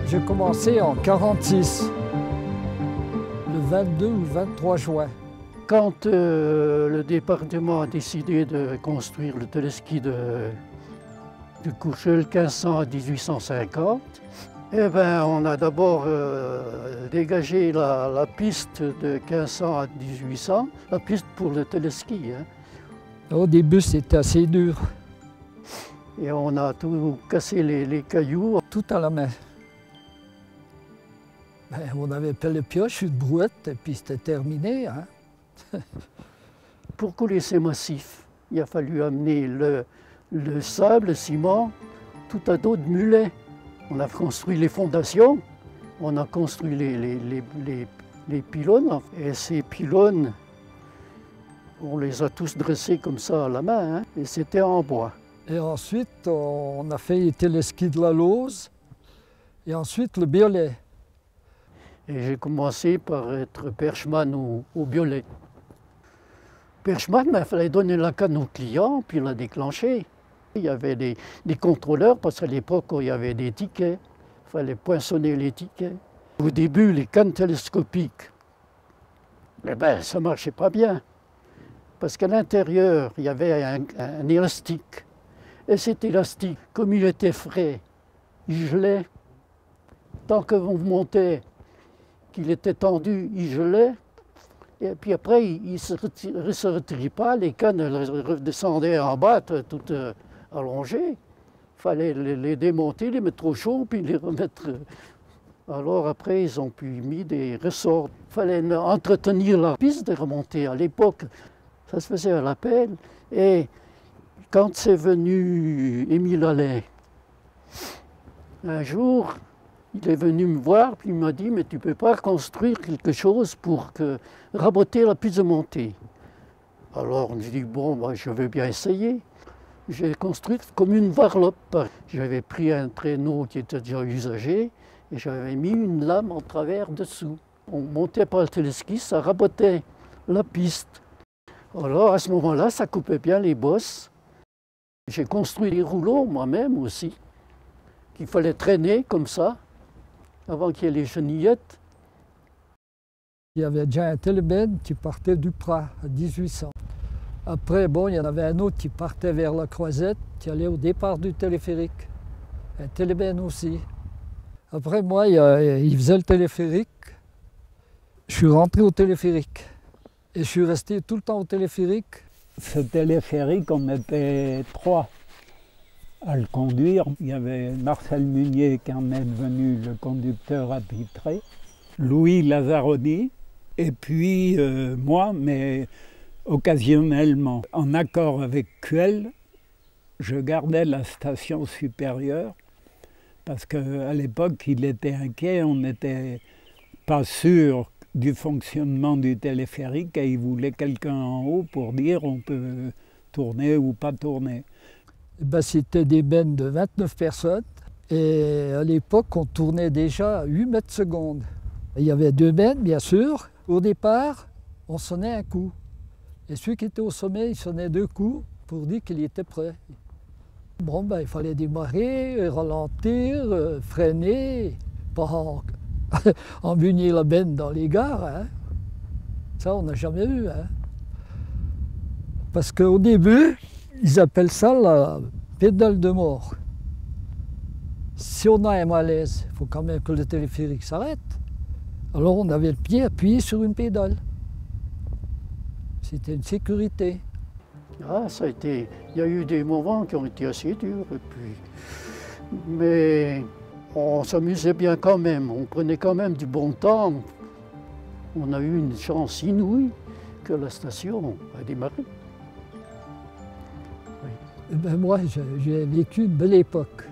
J'ai commencé en 1946, le 22 ou 23 juin. Quand le département a décidé de construire le téléski de Courcheul 1500 à 1850, eh ben, on a d'abord dégagé la piste de 1500 à 1800, la piste pour le téléski. Hein. Au début, c'était assez dur. Et on a tout cassé les cailloux. Tout à la main. Ben, on avait fait le pioche, une brouette, et puis c'était terminé. Hein. Pour couler ces massifs, il a fallu amener le sable, le ciment, tout un dos de mulets. On a construit les fondations, on a construit les pylônes. Et ces pylônes, on les a tous dressés comme ça à la main, hein, et c'était en bois. Et ensuite, on a fait les téléskis de la Lose, et ensuite le Biolay. Et j'ai commencé par être perchman au Biolay. Perchman, il fallait donner la canne au client, puis la déclencher. Il y avait des contrôleurs, parce qu'à l'époque, il y avait des tickets. Il fallait poinçonner les tickets. Au début, les cannes télescopiques, eh ben, ça ne marchait pas bien. Parce qu'à l'intérieur, il y avait un élastique. Et cet élastique, comme il était frais, il gelait. Tant que vous montez, qu'il était tendu, il gelait. Et puis après, il ne se retirait pas, les cannes redescendaient en bas, toutes allongées. Il fallait les démonter, les mettre au chaud, puis les remettre. Alors après, ils ont pu mettre des ressorts. Il fallait entretenir la piste de remonter. À l'époque, ça se faisait à la pelle. Et quand c'est venu Émile Allais, un jour, il est venu me voir, puis il m'a dit « Mais tu ne peux pas construire quelque chose pour raboter la piste de montée. » Alors j'ai dit « Bon, bah, je veux bien essayer. » J'ai construit comme une varlope. J'avais pris un traîneau qui était déjà usagé et j'avais mis une lame en travers dessous. On montait par le téléski, ça rabotait la piste. Alors à ce moment-là, ça coupait bien les bosses. J'ai construit les rouleaux moi-même aussi, qu'il fallait traîner comme ça, avant qu'il y ait les chenillettes. Il y avait déjà un télébène qui partait du Prat à 1800. Après, bon, il y en avait un autre qui partait vers la Croisette, qui allait au départ du téléphérique. Un télébène aussi. Après, moi, il faisait le téléphérique. Je suis rentré au téléphérique. Et je suis resté tout le temps au téléphérique. Ce téléphérique, on était 3 à le conduire. Il y avait Marcel Munier qui en est devenu le conducteur attitré, Louis Lazzaroni, et puis moi, mais occasionnellement. En accord avec Cuel, je gardais la station supérieure parce qu'à l'époque, il était inquiet, on n'était pas sûr du fonctionnement du téléphérique et il voulait quelqu'un en haut pour dire on peut tourner ou pas tourner. Ben, c'était des bennes de 29 personnes et à l'époque on tournait déjà à 8 mètres secondes. Il y avait 2 bennes bien sûr. Au départ on sonnait un coup et celui qui était au sommet il sonnait 2 coups pour dire qu'il était prêt. Bon ben il fallait démarrer, ralentir, freiner, pas embugner la benne dans les gares. Hein. Ça on n'a jamais eu. Hein. Parce qu'au début, ils appellent ça la pédale de mort. Si on a un malaise, il faut quand même que le téléphérique s'arrête. Alors on avait le pied appuyé sur une pédale. C'était une sécurité. Ah, ça a été. Il y a eu des moments qui ont été assez durs, et puis, mais on s'amusait bien quand même. On prenait quand même du bon temps. On a eu une chance inouïe que la station a démarré. Ben moi, j'ai vécu une belle époque.